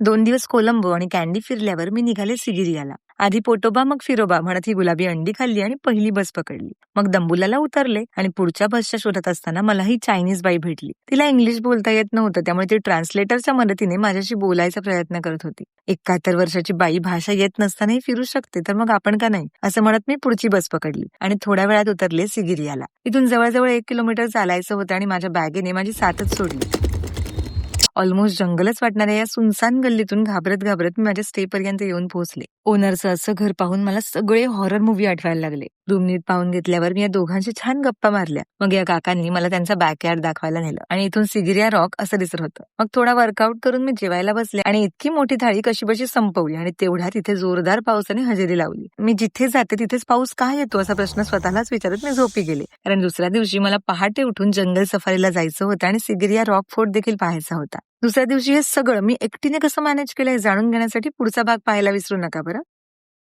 2 दिवस कोलंबो आणि कॅन्डी फिरल्यावर मी निघाले सिगिरियाला. आधी पोटोबा मग फिरोबा म्हणत ही गुलाबी अंडी खाल्ली आणि पहिली बस पकडली. मग दंबुलाला उतरले आणि पुढच्या बसच्या शोधात असताना मला ही चायनीज बाई भेटली. तिला इंग्लिश बोलता येत नव्हतं, त्यामुळे ती ट्रान्सलेटरच्या मदतीने माझ्याशी बोलायचा प्रयत्न करत होती. 71 वर्षाची बाई भाषा येत नसतानाही फिरू शकते, तर मग आपण का नाही, असं म्हणत मी पुढची बस पकडली आणि थोड्या वेळात उतरले सिगिरियाला. इथून जवळजवळ 1 किलोमीटर चालायचं होतं आणि माझ्या बॅगेने माझी साथच सोडली. ऑलमोस्ट जंगलच वाटणाऱ्या या सुनसान गल्लीतून घाबरत घाबरत मी माझ्या स्टे पर्यंत येऊन पोहोचले. ओनरचं असं घर पाहून मला सगळे हॉरर मूवी आठवायला लागले. रूम नीट पाहून घेतल्यावर मी या दोघांशी छान गप्पा मारल्या. मग या काकांनी मला त्यांचा बॅकयार्ड दाखवायला नेलं आणि इथून सिगिरिया रॉक असं दिसत होतं. मग थोडा वर्कआउट करून मी जेवायला बसले आणि इतकी मोठी थाळी कशीबशी संपवली आणि तेवढ्यात तिथे जोरदार पावसाने हजेरी लावली. मी जिथे जाते तिथेच पाऊस का येतो असा प्रश्न स्वतःलाच विचारत मी झोपी गेले. कारण दुसऱ्या दिवशी मला पहाटे उठून जंगल सफारीला जायचं होतं आणि सिगिरिया रॉक फोर्ट देखील पाहायचा होता. दुसऱ्या दिवशी हे सगळं मी एकटीने कसं मॅनेज केलंय जाणून घेण्यासाठी पुढचा भाग पाहायला विसरू नका बरं.